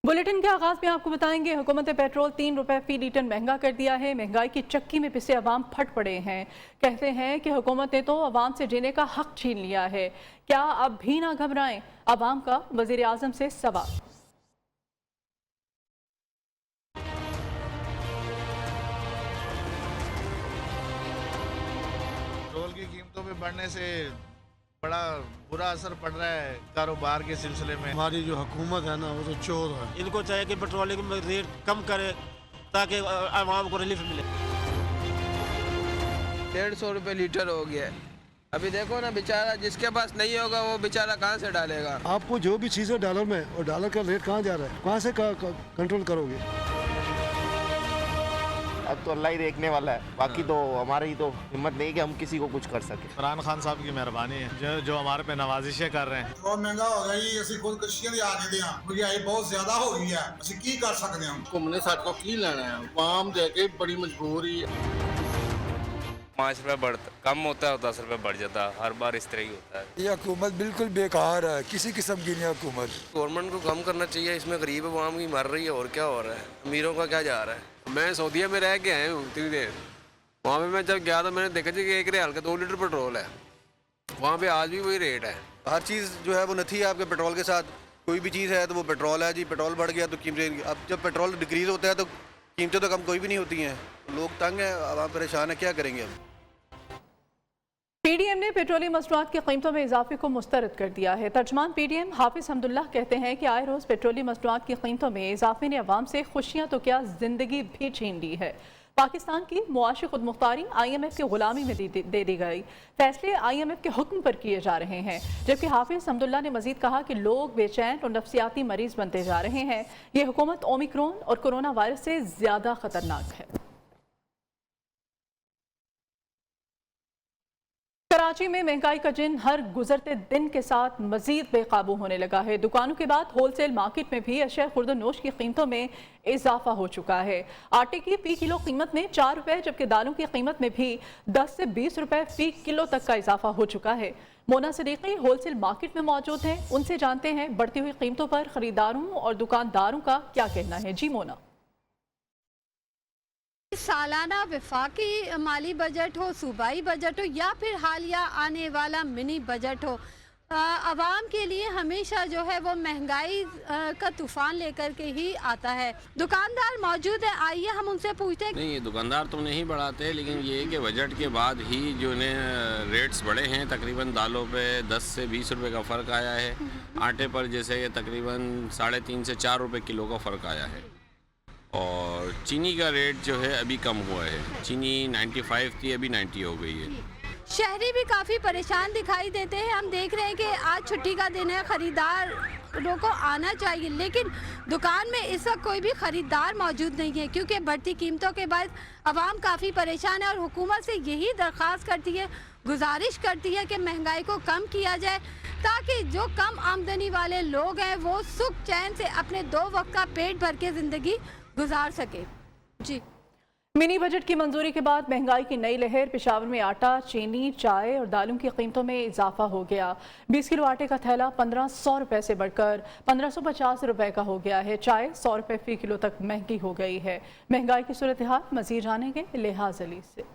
Bulletin के आगाज में आपको बताएंगे, हुकूमत पेट्रोल 3 रुपए फी लीटर महंगा कर दिया है। महंगाई की चक्की में पिसे अवाम फट पड़े हैं। कहते हैं कि हुकूमत ने तो अवाम से जीने का हक छीन लिया है। क्या अब भी ना घबराएं? अवाम का वजीर आजम से सवाल। पेट्रोल की कीमतों में बढ़ने से बड़ा बुरा असर पड़ रहा है कारोबार के सिलसिले में। हमारी जो हुकूमत है ना वो तो चोर है। इनको चाहिए कि पेट्रोल की रेट कम करे ताकि आवाम को रिलीफ मिले। 150 रुपये लीटर हो गया है। अभी देखो ना, बेचारा जिसके पास नहीं होगा वो बेचारा कहाँ से डालेगा। आपको जो भी चीज़ है डॉलर में, और डॉलर का रेट कहाँ जा रहा है, कहाँ से कंट्रोल करोगे? अब तो अल्लाह ही देखने वाला है, बाकी तो हमारी तो हिम्मत नहीं कि हम किसी को कुछ कर सके। इमरान खान साहब की मेहरबानी है जो हमारे पे नवाजिशें कर रहे हैं। बहुत महंगा हो गई, ਅਸੀਂ ਖੁਦਕੁਸ਼ੀਆਂ ਦੀ ਆਦਤ ਦੀਆਂ ਮਹਿੰਗਾਈ ਬਹੁਤ ਜ਼ਿਆਦਾ ਹੋ ਗਈ ਹੈ। ਅਸੀਂ ਕੀ ਕਰ ਸਕਦੇ ਹਾਂ? ਘੁੰਮਣੇ ਸਾਡੇ ਕੋਲ ਕੀ ਲੈਣਾ है, आवाम दे के बड़ी मजबूरी है। 5 रुपये कम होता है, 10 रुपये बढ़ जाता है, हर बार इस तरह ही होता है। ये हुकूमत बिल्कुल बेकार है, किसी किस्म की नहीं हुकूमत। गवर्नमेंट को कम करना चाहिए, इसमें गरीब आवाम की मर रही है और क्या हो रहा है, अमीरों का क्या जा रहा है। मैं सऊदीया में रह के आया हूँ 3 देर। वहाँ पे मैं जब गया तो मैंने देखा कि 1 रियाल का 2 लीटर पेट्रोल है। वहाँ पे आज भी वही रेट है। हर चीज़ जो है वो नथी है आपके पेट्रोल के साथ। कोई भी चीज़ है तो वो पेट्रोल है जी, पेट्रोल बढ़ गया तो कीमतें। अब जब पेट्रोल डिक्रीज़ होता है तो कीमतें तो कम कोई भी नहीं होती हैं। लोग तंग हैं, आवाम परेशान है, क्या करेंगे हम? पीडीएम ने पेट्रोलियम मसनूआत की कीमतों में इजाफे को मुस्तरद कर दिया है। तर्जमान पीडीएम हाफिज हमदुल्लाह कहते हैं कि आए रोज़ पेट्रोलियम मसनूआत की कीमतों में इजाफे ने अवाम से खुशियाँ तो क्या जिंदगी भी छीन ली है। पाकिस्तान की मुआशी खुदमुख्तारी IMF की गुलामी में दे दी गई। फैसले IMF के हुक्म पर किए जा रहे हैं। जबकि हाफिज हमदुल्लाह ने मजीद कहा कि लोग बेचैन और नफ्सियाती मरीज बनते जा रहे हैं। ये हुकूमत ओमिक्रॉन और कोरोना वायरस से ज़्यादा खतरनाक है। कराची में महंगाई का जिन हर गुजरते दिन के साथ मजीद बेकाबू होने लगा है। दुकानों के बाद होलसेल मार्केट में भी अशिया खुर्द-ओ-नोश की कीमतों में इजाफा हो चुका है। आटे की फी किलो कीमत में 4 रुपए, जबकि दालों की कीमत में भी 10 से 20 रुपए फी किलो तक का इजाफा हो चुका है। मोना सिद्दीकी होलसेल मार्केट में मौजूद हैं, उनसे जानते हैं बढ़ती हुई कीमतों पर खरीदारों और दुकानदारों का क्या कहना है। जी मोना। सालाना वफाकी माली बजट हो, सूबाई बजट हो या फिर हालिया आने वाला मिनी बजट हो, आवाम के लिए हमेशा जो है वो महंगाई का तूफान लेकर के ही आता है। दुकानदार मौजूद है, आइए हम उनसे पूछते हैं। नहीं, दुकानदार तो नहीं बढ़ाते, लेकिन ये है कि बजट के बाद ही जो रेट्स बढ़े हैं। तकरीबन दालों पे 10 से 20 रुपए का फ़र्क आया है। आटे पर जैसे ये तकरीबन 3.5 से 4 रुपए किलो का फ़र्क आया है। और चीनी का रेट जो है अभी कम हुआ है। चीनी 95 थी, अभी 90 हो गई है। शहरी भी काफ़ी परेशान दिखाई देते हैं। हम देख रहे हैं कि आज छुट्टी का दिन है, ख़रीदारों को आना चाहिए, लेकिन दुकान में इस वक्त कोई भी ख़रीदार मौजूद नहीं है, क्योंकि बढ़ती कीमतों के बाद आवाम काफ़ी परेशान है और हुकूमत से यही दरख्वास्त करती है, गुजारिश करती है कि महंगाई को कम किया जाए, ताकि जो कम आमदनी वाले लोग हैं वो सुख चैन से अपने 2 वक्त का पेट भर के ज़िंदगी गुजार सके। जी। मिनी बजट की मंजूरी के बाद महंगाई की नई लहर। पेशावर में आटा, चीनी, चाय और दालों की कीमतों में इजाफा हो गया। 20 किलो आटे का थैला 1500 रुपए से बढ़कर 1550 रुपए का हो गया है। चाय 100 रुपए फी किलो तक महंगी हो गई है। महंगाई की सूरत हाल मजीद जानेंगे लिहाज अली से।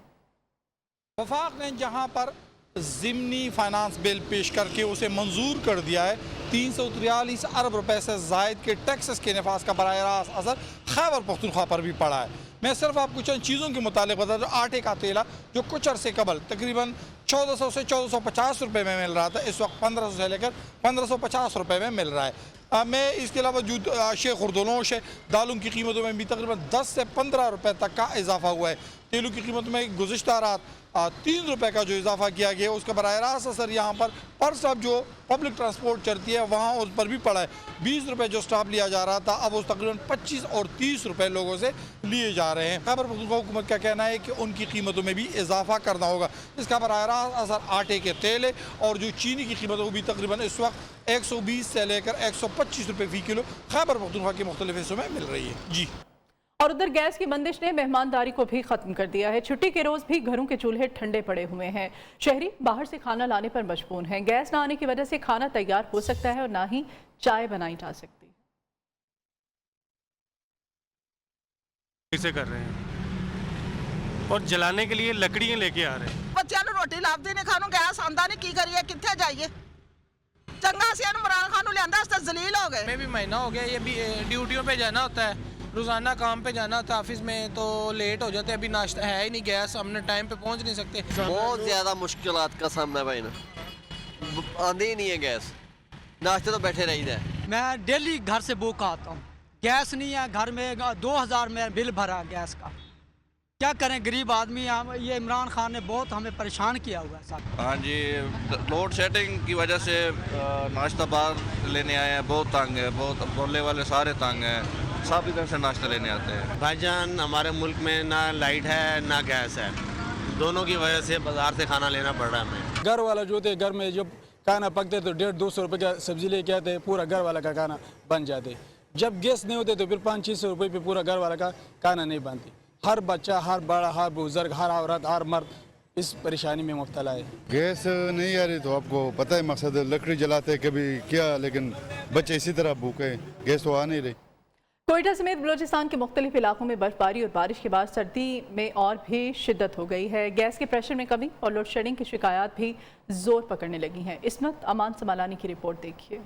वफाक ने जहां पर ज़िमनी फाइनेंस बिल पेश करके उसे मंजूर कर दिया है, 343 अरब रुपए से ज़ायद के टैक्सेस के नफाज का बराह रास्त असर खैबर पख्तूनख्वा पर भी पड़ा है। मैं सिर्फ आपको चंद चीज़ों के मुतालिक बता दूँ। आटे का तेला जो कुछ अरसे कबल तकरीबन 1400 से 1450 रुपये में मिल रहा था, इस वक्त 1500 से लेकर 1550 रुपये में मिल रहा है। मैं इसके अलावा जो अशिया खुर्द-ओ-नोश है, दालों की कीमतों में भी तकरीबन 10 से 15 रुपये तक का इजाफा हुआ है। तेलों की कीमत में गुज़िश्ता रात 3 रुपये का जो इजाफा किया गया, उसका बराह रास्त असर यहाँ पर सब जो पब्लिक ट्रांसपोर्ट चलती है वहाँ उस पर भी पड़ा है। 20 रुपये जो स्टाफ लिया जा रहा था, अब उस तकरीबन 25 और 30 रुपये लोगों से लिए जा रहे हैं। खैबर पख्तूनख्वा हुकूमत का कहना है कि उनकी कीमतों में भी इजाफा करना होगा। इसका बराह रास्त असर आटे के तेल है और जो चीनी की कीमत वो भी तकरीबन इस वक्त 120 से लेकर 125 रुपये फ़ी किलो खैबर पख्तूनख्वा के मुख्तलिफ हिस्सों में मिल रही है। जी। और उधर गैस की बंदिश ने मेहमानदारी को भी खत्म कर दिया है। छुट्टी के रोज भी घरों के चूल्हे ठंडे पड़े हुए हैं। शहरी बाहर से खाना लाने पर मजबूर हैं। गैस न आने की वजह से खाना तैयार हो सकता है और ना ही चाय बनाई जा सकती। से कर रहे हैं और जलाने के लिए लकड़ियाँ लेके आ रहे हैं। ਬੱਚਿਆਂ ਨੂੰ ਰੋਟੀ ਲੱਭਦੀ ਨਹੀਂ ਖਾਣੋਂ ਗੈਸ ਆਂਦਾ ਨਹੀਂ ਕੀ ਕਰੀਏ ਕਿੱਥੇ ਜਾਈਏ ਚੰਗਾ ਸੀ ਇਮਰਾਨ ਖਾਨ ਨੂੰ ਲਿਆਂਦਾ ਅਸ ਤਾਂ ਜ਼ਲੀਲ ਹੋ ਗਏ। मैं भी महीना हो गया ये भी ड्यूटियों पे जाना होता है, रोजाना काम पे जाना होता है ऑफिस में, तो लेट हो जाते हैं। अभी नाश्ता है ही नहीं, गैस हमने टाइम पे पहुंच नहीं सकते। बहुत ज़्यादा मुश्किलात का सामना भाई ना, आंदी ही नहीं है गैस, नाश्ते तो बैठे रही है। मैं डेली घर से बुक आता हूँ, गैस नहीं है घर में, 2000 में बिल भरा गैस का, क्या करें गरीब आदमी। ये इमरान खान ने बहुत हमें परेशान किया हुआ है साहब। हाँ जी, लोड शेडिंग की वजह से नाश्ता बाहर लेने आए हैं, बहुत तंग है, बहुत मोहल्ले वाले सारे तंग हैं, सब इधर से नाश्ता लेने आते हैं। भाईजान हमारे मुल्क में ना लाइट है ना गैस है, दोनों की वजह से बाजार से खाना लेना पड़ रहा है हमें। घर वाला जो थे घर में जब खाना पकते तो 150-200 रुपये का सब्जी लेके आते, पूरा घर वाला का खाना बन जाते। जब गैस नहीं होते तो फिर 500-600 रुपये पे पूरा घर वाला का खाना नहीं बनती। हर बच्चा, हर बड़ा, हर बुजुर्ग, हर औरत, हर मर्द इस परेशानी में मुब्तला है। गैस नहीं आ रही तो आपको पता है मकसद, लकड़ी जलाते कभी क्या, लेकिन बच्चे इसी तरह भूखे, गैस तो आ नहीं रही। कोयटा समेत बलूचिस्तान के मुख्तलिफ इलाकों में बर्फबारी और बारिश के बाद सर्दी में और भी शिद्दत हो गई है। गैस के प्रेशर में कमी और लोड शेडिंग की शिकायत भी जोर पकड़ने लगी हैं। इस्मत अमान समालानी की रिपोर्ट देखिए।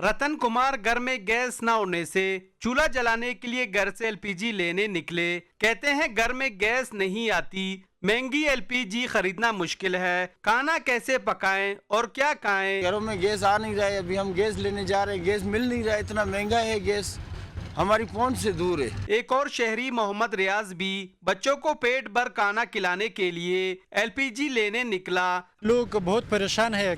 रतन कुमार घर में गैस न होने से चूल्हा जलाने के लिए घर से एलपीजी लेने निकले। कहते हैं घर में गैस नहीं आती, महंगी एलपीजी खरीदना मुश्किल है, खाना कैसे पकाएं और क्या खाएं। घरों में गैस आ नहीं रहा है, अभी हम गैस लेने जा रहे हैं, गैस मिल नहीं रहा है, इतना महंगा है गैस, हमारी पहुंच से दूर है। एक और शहरी मोहम्मद रियाज भी बच्चों को पेट भर खाना खिलाने के लिए एलपीजी लेने निकला। लोग बहुत परेशान है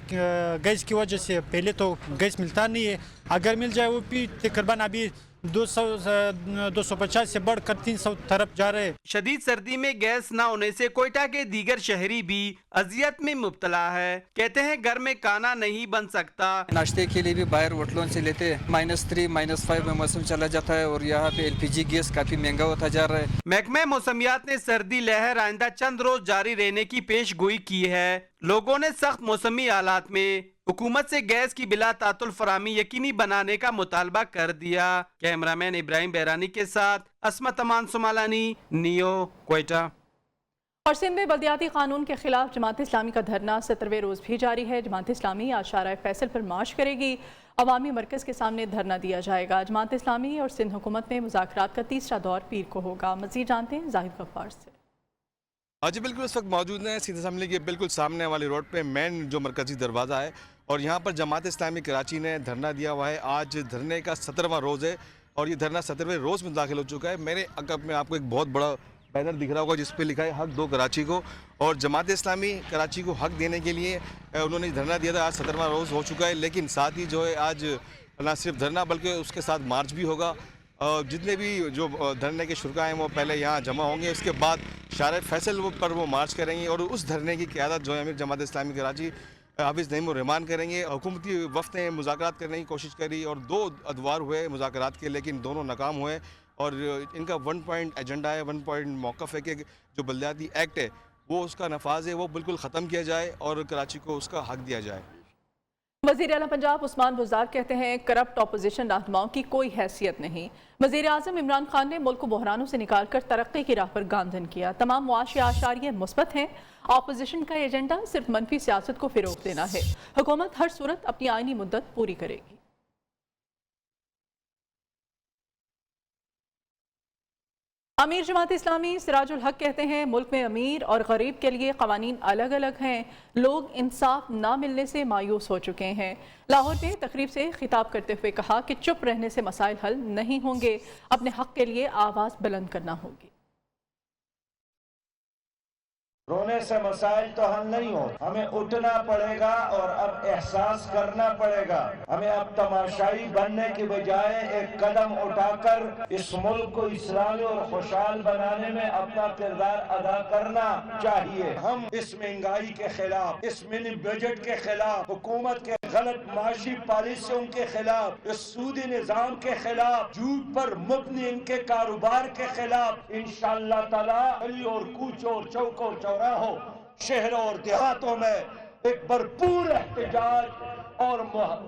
गैस की वजह से। पहले तो गैस मिलता नहीं है, अगर मिल जाए वो भी तकरीबन अभी 250 से बढ़कर 300 तरफ जा रहे हैं। शदीद सर्दी में गैस न होने से कोयटा के दीगर शहरी भी अजियत में मुब्तला है। कहते हैं घर में खाना नहीं बन सकता। नाश्ते के लिए भी बाहर होटलों से लेते हैं, -3 -5 में मौसम चला जाता है और यहाँ पे एलपीजी गैस काफी महंगा होता जा रहा है। महकमे मौसमियात ने सर्दी लहर आइंदा चंद रोज जारी रहने की पेश गोई की है। लोगों ने सख्त मौसमी हालात में हुकूमत से गैस की बिला तातुल फरामी यकीनी बनाने का मुतालबा कर दिया। कैमरामैन इब्राहिम बहरानी के साथ अस्मत अमान सुमालानी, नियो, कोयटा। और सिंध में बल्दियाती कानून के खिलाफ जमात इस्लामी का धरना 17वें रोज भी जारी है। जमात इस्लामी आज शाहराह फैसल पर मार्च करेगी। अवामी मरकज़ के सामने धरना दिया जाएगा। जमात इस्लामी और सिंध हुकूमत में मुज़ाकरात का तीसरा दौर पीर को होगा। मज़ीद जानते हैं जाहिद गफ्फार से। आज बिल्कुल इस वक्त मौजूद हैं सिंध असम्बली के बिल्कुल सामने वाली रोड पे, मेन जो मरकज़ी दरवाज़ा है, और यहाँ पर जमात इस्लामी कराची ने धरना दिया हुआ है। आज धरने का 17वां रोज़ है और ये धरना 17वें रोज़ में दाखिल हो चुका है। मेरे अकब में आपको एक बहुत बड़ा बैनर दिख रहा होगा जिस पे लिखा है हक दो कराची को, और जमात इस्लामी कराची को हक देने के लिए उन्होंने धरना दिया था। आज 17वां रोज़ हो चुका है, लेकिन साथ ही जो है आज न सिर्फ धरना बल्कि उसके साथ मार्च भी होगा। जितने भी जो धरने के शुरा हैं वो पहले यहाँ जमा होंगे, उसके बाद शाहराह फैसल पर वो मार्च करेंगे और उस धरने की क़यादत जो है अमीर जमात इस्लामी कराची हाफिज़ नईम रहमान करेंगे। हुकूमती वफ़द ने मुज़ाकरात करने की कोशिश करी और 2 अदवार हुए मुज़ाकरात के, लेकिन दोनों नाकाम हुए। और इनका 1 पॉइंट एजेंडा है, 1 पॉइंट मौक़िफ़ है कि जो बल्दियाती एक्ट है वो उसका नफाज है वो बिल्कुल ख़त्म किया जाए और कराची को उसका हक दिया जाए। वज़ीर आला पंजाब उस्मान बुज़दार कहते हैं करप्ट अपोजिशन रहनुमाओं की कोई हैसियत नहीं। वज़ीर आज़म इमरान खान ने मुल्क को बहरानों से निकाल कर तरक्की की राह पर गामज़न किया। तमाम मुआशी आशारिये मुस्बत हैं। अपोजिशन का एजेंडा सिर्फ मनफी सियासत को फ़रोग़ देना है। हुकूमत हर सूरत अपनी आइनी मुद्दत पूरी करेगी। अमीर जमात इस्लामी सिराजुल हक कहते हैं मुल्क में अमीर और गरीब के लिए कवानीन अलग अलग हैं। लोग इंसाफ ना मिलने से मायूस हो चुके हैं। लाहौर में तकरीब से खिताब करते हुए कहा कि चुप रहने से मसाइल हल नहीं होंगे, अपने हक के लिए आवाज़ बुलंद करना होगी। रोने से मसाइल तो हल नहीं हो, हमें उठना पड़ेगा और अब एहसास करना पड़ेगा। हमें अब तमाशाई बनने की बजाय एक कदम उठाकर इस मुल्क को इस्लामी और खुशहाल बनाने में अपना किरदार अदा करना चाहिए। हम इस महंगाई के खिलाफ, इस मिनी बजट के खिलाफ, हुकूमत के गलत माशी पॉलिसियों के खिलाफ, इस सूदी निजाम के खिलाफ, झूठ पर मुबनी इनके कारोबार के खिलाफ इंशाअल्लाह ताला गली और कूच और चौक और चौराहों, शहरों और देहातों में एक भरपूर एहतजाज और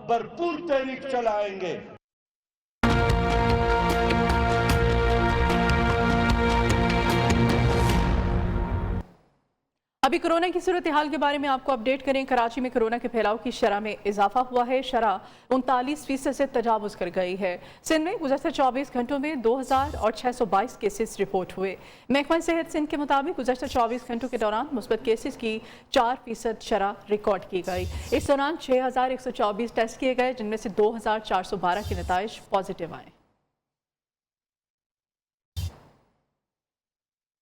भरपूर तहरीक चलाएंगे। अभी कोरोना की सूरत हाल के बारे में आपको अपडेट करें। कराची में कोरोना के फैलाव की शरह में इजाफा हुआ है। शरह 39% से तजावुज़ कर गई है। सिंध में गुज़श्ता 24 घंटों में 2622 केसेस रिपोर्ट हुए। महकमा सेहत सिंध के मुताबिक गुज़श्ता 24 घंटों के दौरान मुस्बत केसेस की 4% शरह रिकॉर्ड की गई। इस दौरान 6124 टेस्ट किए गए, जिनमें से 2412 के नताइज पॉजिटिव आए।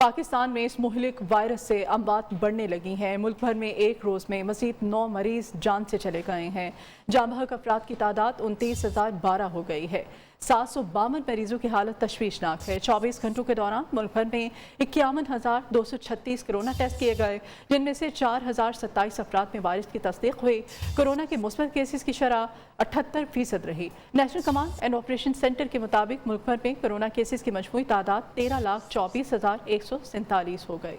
पाकिस्तान में इस मुहलिक वायरस से अमवात बढ़ने लगी हैं। मुल्क भर में एक रोज़ में मज़ीद 9 मरीज़ जान से चले गए हैं। जाँ बहक अफराद की तादाद 29,012 हो गई है। 752 मरीजों की हालत तशवीशनाक है। 24 घंटों के दौरान मुल्क भर में 51,236 कोरोना टेस्ट किए गए, जिनमें से 4,027 अफराद में वायरस की तस्दीक हुई। कोरोना के मुस्बत केसेस की शरह 78% रही। National command and operation centre के मुताबिक मुल्क भर में कोरोना केसेस की मजमूई तादाद 13,24,147 हो गई।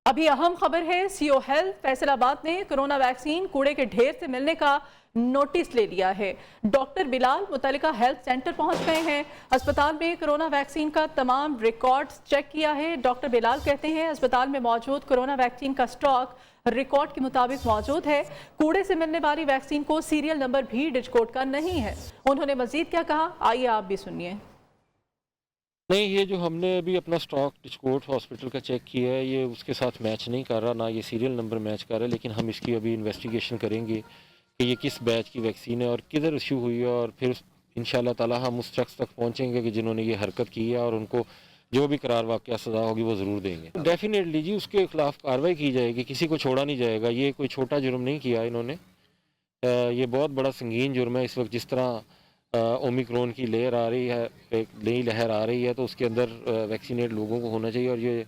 अभी अहम खबर है, सीओ हेल्थ फैसलाबाद ने कोरोना वैक्सीन कूड़े के ढेर से मिलने का नोटिस ले लिया है। डॉक्टर बिलाल मुतल्लिका हेल्थ सेंटर पहुंच गए हैं। अस्पताल में कोरोना वैक्सीन का तमाम रिकॉर्ड्स चेक किया है। डॉक्टर बिलाल कहते हैं अस्पताल में मौजूद कोरोना वैक्सीन का स्टॉक रिकॉर्ड के मुताबिक मौजूद है। कूड़े से मिलने वाली वैक्सीन को सीरियल नंबर भी डिजिकोड का नहीं है। उन्होंने मजीद क्या कहा, आइए आप भी सुनिए। नहीं, ये जो हमने अभी अपना स्टॉक डिस्कोट हॉस्पिटल का चेक किया है, ये उसके साथ मैच नहीं कर रहा, ना ये सीरियल नंबर मैच कर रहा है। लेकिन हम इसकी अभी इन्वेस्टिगेशन करेंगे कि ये किस बैच की वैक्सीन है और किधर इशू हुई है, और फिर इंशाल्लाह ताला हम उस शख्स तक पहुंचेंगे कि जिन्होंने ये हरकत की है, और उनको जो भी करार वाक़या सज़ा होगी वो ज़रूर देंगे। डेफिनेटली जी उसके खिलाफ कार्रवाई की जाएगी, किसी को छोड़ा नहीं जाएगा। ये कोई छोटा जुर्म नहीं किया इन्होंने, ये बहुत बड़ा संगीन जुर्म है। इस वक्त जिस तरह ओमिक्रॉन की लेयर आ रही है, एक नई लहर आ रही है, तो उसके अंदर वैक्सीनेट लोगों को होना चाहिए। और ये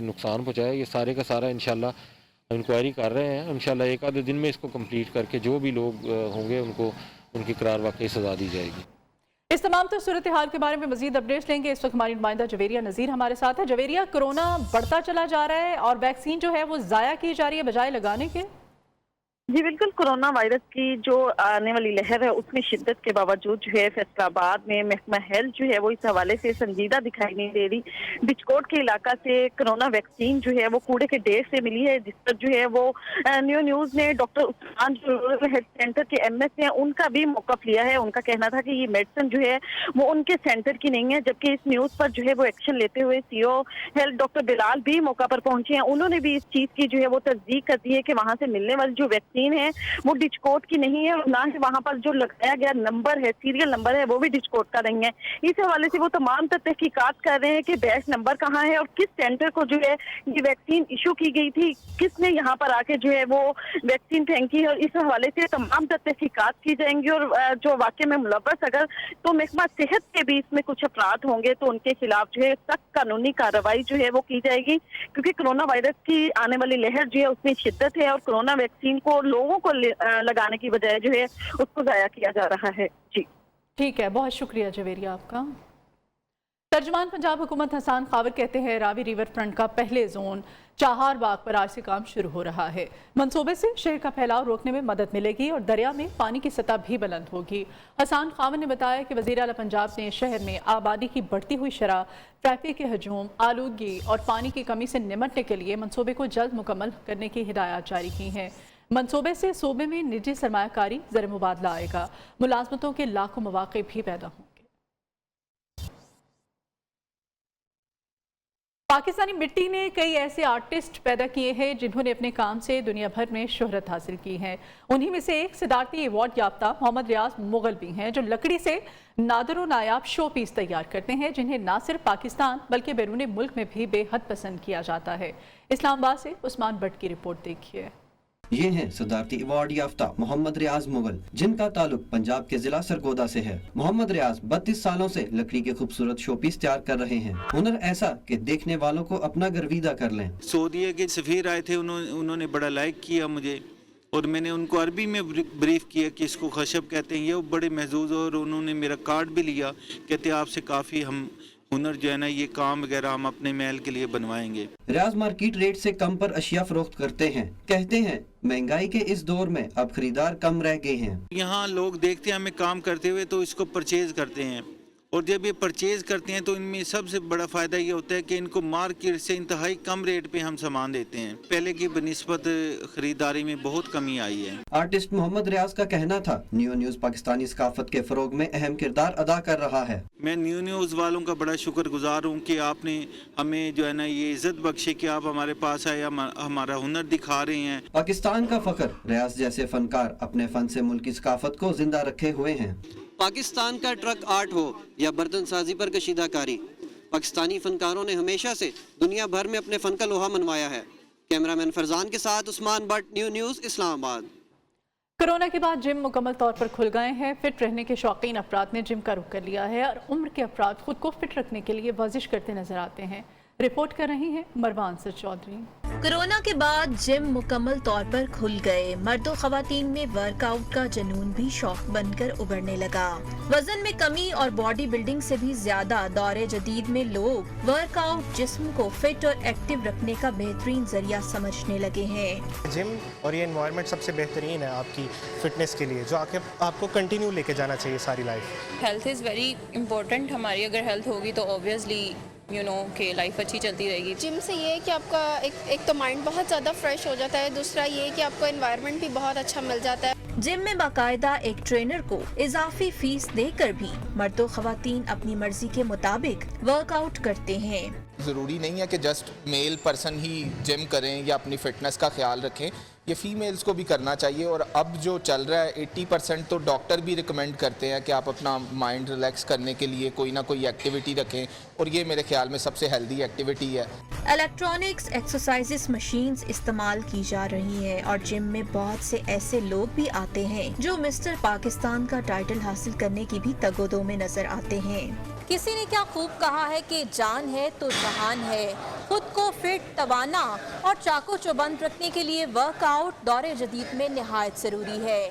नुकसान पहुँचाया, ये सारे का सारा इंशाल्लाह इंक्वायरी कर रहे हैं। इंशाल्लाह एक आधे दिन में इसको कंप्लीट करके जो भी लोग होंगे उनको उनकी करार वाकई सजा दी जाएगी। इस तमाम तो सूरत हाल के बारे में मजीद अपडेट्स लेंगे। इस वक्त हमारी नुमाइंदा जवेरिया नज़ीर हमारे साथ है। जवेरिया, कोरोना बढ़ता चला जा रहा है और वैक्सीन जो है वो ज़ाया की जा रही है बजाय लगाने के। जी बिल्कुल, कोरोना वायरस की जो आने वाली लहर है उसमें शिद्दत के बावजूद जो है फैसलाबाद में महकमा हेल्थ जो है वो इस हवाले से संजीदा दिखाई नहीं दे रही। बिचकोट के इलाका से कोरोना वैक्सीन जो है वो कूड़े के ढेर से मिली है, जिस पर जो है वो न्यू न्यूज़ ने डॉक्टर उस्मान जो रूरल हेल्थ सेंटर के एमएस हैं उनका भी मौक़िफ़ लिया है। उनका कहना था कि ये मेडिसिन जो है वो उनके सेंटर की नहीं है, जबकि इस न्यूज़ पर जो है वो एक्शन लेते हुए सीओ हेल्थ डॉक्टर बिलाल भी मौका पर पहुंचे हैं। उन्होंने भी इस चीज़ की जो है वो तस्दीक कर दी है कि वहाँ से मिलने वाली जो है वो डिजिकोड की नहीं है, और ना ही वहाँ पर जो लगाया गया नंबर है, सीरियल नंबर है, वो भी डिजिकोड का नहीं है। इस हवाले से वो तमाम तहकीकात कर रहे हैं कि बैच नंबर कहाँ है और किस सेंटर को जो है ये वैक्सीन इशू की गई थी, किसने यहाँ पर आके जो है वो वैक्सीन फेंकी है। और इस हवाले से तमाम तहकीकात की जाएंगी, और जो वाकई में मुलव्वस अगर तो महकमा सेहत के भी इसमें कुछ अपराध होंगे तो उनके खिलाफ जो है सख्त कानूनी कार्रवाई जो है वो की जाएगी, क्योंकि कोरोना वायरस की आने वाली लहर जो है उसमें शिद्दत है और कोरोना वैक्सीन को लोगों को लगाने की बजाय जो है उसको जाया किया जा रहा है। जी ठीक है, बहुत शुक्रिया जवेरिया आपका। तर्जमान पंजाब हुकूमत हसन खावर कहते हैं रावी रिवर फ्रंट का पहले जोन चाहार बाग पर आज से काम शुरू हो रहा है। मंसूबे से शहर का फैलाव रोकने में मदद मिलेगी और दरिया में पानी की सतह भी बुलंद होगी। हसन खावर ने बताया कि वज़ीर आला पंजाब ने शहर में आबादी की बढ़ती हुई शरह, ट्रैफिक के हजूम, आलूदगी और पानी की कमी से निमटने के लिए मंसूबे को जल्द मुकम्मल करने की हिदायत जारी की हैं। मंसूबे से सूबे में निजी सरमायाकारी, ज़र मुबादला आएगा, मुलाजमतों के लाखों मौके भी पैदा होंगे। पाकिस्तानी मिट्टी ने कई ऐसे आर्टिस्ट पैदा किए हैं जिन्होंने अपने काम से दुनिया भर में शोहरत हासिल की है। उन्हीं में से एक सदारती अवार्ड याफ्ता मोहम्मद रियाज मुगल भी हैं, जो लकड़ी से नादर व नायाब शो पीस तैयार करते हैं, जिन्हें न सिर्फ पाकिस्तान बल्कि बैरून मुल्क में भी बेहद पसंद किया जाता है। इस्लामाबाद से उस्मान भट्ट की रिपोर्ट देखिए। ये हैं सदारती अवार्ड याफ्ता मोहम्मद रियाज मुगल, जिनका ताल्लुक पंजाब के जिला सरगोदा से है। मोहम्मद रियाज 32 सालों से लकड़ी के खूबसूरत शोपीस तैयार कर रहे हैं। हुनर ऐसा कि देखने वालों को अपना गर्विदा कर लें। सऊदीया के सफ़ीर आए थे, उन्होंने बड़ा लाइक किया मुझे, और मैंने उनको अरबी में ब्रीफ किया कि इसको खशब कहते हैं, ये बड़े महजूज, और उन्होंने मेरा कार्ड भी लिया, कहते आपसे काफ़ी हम हुनर जो है ना, ये काम वगैरह हम अपने महल के लिए बनवाएंगे। रियाज मार्केट रेट से कम पर अशिया फरोख्त करते हैं। कहते हैं महंगाई के इस दौर में अब खरीदार कम रह गए हैं। यहाँ लोग देखते हैं हमें काम करते हुए तो इसको परचेज करते हैं, और जब ये परचेज करते हैं तो इनमें सबसे बड़ा फ़ायदा ये होता है कि इनको मार्केट से इंतहाई कम रेट पे हम सामान देते हैं। पहले की बनिस्बत ख़रीदारी में बहुत कमी आई है। आर्टिस्ट मोहम्मद रियाज का कहना था न्यू न्यूज़ पाकिस्तानी सकाफत के फ़रोग में अहम किरदार अदा कर रहा है। मैं न्यू न्यूज़ वालों का बड़ा शुक्रगुजार हूँ कि आपने हमें जो है ना ये इज़्ज़त बख्शे कि आप हमारे पास आए, हमारा हुनर दिखा रहे हैं। पाकिस्तान का फ़ख्र, रियाज जैसे फनकार अपने फ़न से मुल्क की सकाफत को जिंदा रखे हुए हैं। पाकिस्तान का ट्रक आर्ट हो या बर्तन साजी पर कशीदाकारी, पाकिस्तानी फनकारों ने हमेशा से दुनिया भर में अपने फन का लोहा मनवाया है। कैमरामैन फरजान के साथ Usman Bhatt, new news, Islamabad. Corona के बाद जिम मुकम्मल तौर पर खुल गए हैं। फिट रहने के शौकीन अफराद ने जिम का रुख कर लिया है और उम्र के अफराद खुद को फिट रखने के लिए वर्जिश करते नजर आते हैं। रिपोर्ट कर रही हैं मरवान सर चौधरी। कोरोना के बाद जिम मुकम्मल तौर पर खुल गए। मर्दों खवातीन में वर्कआउट का जुनून भी शौक बनकर उभरने लगा। वजन में कमी और बॉडी बिल्डिंग से भी ज्यादा दौरे जदीद में लोग वर्कआउट जिस्म को फिट और एक्टिव रखने का बेहतरीन जरिया समझने लगे हैं। जिम और ये एनवायरनमेंट सबसे बेहतरीन है आपकी फिटनेस के लिए, जो आपको कंटिन्यू लेके जाना चाहिए सारी life. Health is very important. हमारी अगर हेल्थ होगी तो ऑब्वियसली कि लाइफ अच्छी चलती रहेगी। जिम से ये है कि आपका एक तो माइंड बहुत ज़्यादा फ्रेश हो जाता है, दूसरा ये है कि आपको एनवायरनमेंट भी बहुत अच्छा मिल जाता है। जिम में बाकायदा एक ट्रेनर को इजाफी फीस देकर भी मर्दों खवातीन अपनी मर्जी के मुताबिक वर्कआउट करते हैं। ज़रूरी नहीं है कि जस्ट मेल पर्सन ही जिम करें या अपनी फिटनेस का ख्याल रखें, ये फीमेल्स को भी करना चाहिए। और अब जो चल रहा है 80% तो डॉक्टर भी रिकमेंड करते हैं कि आप अपना माइंड रिलैक्स करने के लिए कोई ना कोई एक्टिविटी रखें, और ये मेरे ख्याल में सबसे हेल्दी एक्टिविटी है। इलेक्ट्रॉनिक्स एक्सरसाइजेस मशीन्स इस्तेमाल की जा रही हैं और जिम में बहुत से ऐसे लोग भी आते हैं जो मिस्टर पाकिस्तान का टाइटल हासिल करने की भी तगोदो में नजर आते हैं। किसी ने क्या खूब कहा है कि जान है तो जहान है। खुद को फिट, तवाना और चाको चौबंद रखने के लिए वर्कआउट दौरे जदीद में निहायत ज़रूरी है।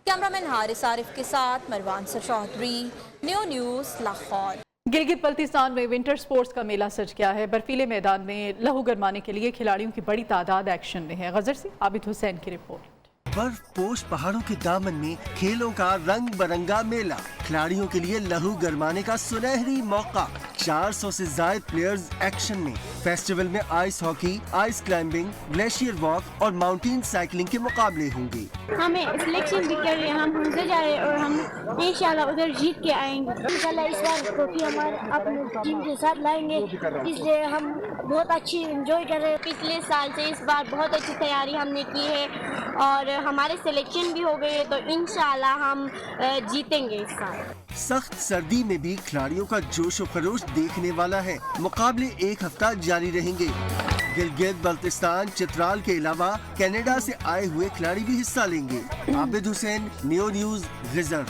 कैमरामैन हारिस आरिफ के साथ Marwan sir Chaudhry, new news, Lahore. Gilgit Baltistan में विंटर स्पोर्ट्स का मेला सज गया है। बर्फीले मैदान में लहू गरमाने के लिए खिलाड़ियों की बड़ी तादाद एक्शन में है। गजर से आबिद हुसैन की रिपोर्ट। बर्फ पोश पहाड़ों के दामन में खेलों का रंग बरंगा मेला, खिलाड़ियों के लिए लहू गरमाने का सुनहरी मौका। 400 से ज्यादा प्लेयर्स एक्शन में। फेस्टिवल में ice hockey, ice climbing, glacier walk और माउंटेन साइकिलिंग के मुकाबले होंगे। हमें सिलेक्शन भी कर रहे हैं, हम उधर जा रहे हैं और हम इंशाल्लाह उधर जीत के आएंगे। इंशाल्लाह इस बार ट्रॉफी हमारे अपने टीम के साथ लाएंगे, इसलिए हम बहुत अच्छी एंजॉय कर रहे हैं। पिछले साल से इस बार बहुत अच्छी तैयारी हमने की है और हमारे सिलेक्शन भी हो गए हैं, तो इंशाल्लाह हम जीतेंगे इस साल। सख्त सर्दी में भी खिलाड़ियों का जोश और खरोश देखने वाला है। मुकाबले एक हफ्ता जारी रहेंगे। गिलगित बल्तिस्तान, चित्राल के अलावा कनाडा से आए हुए खिलाड़ी भी हिस्सा लेंगे। Abid Hussain, new news, geyser.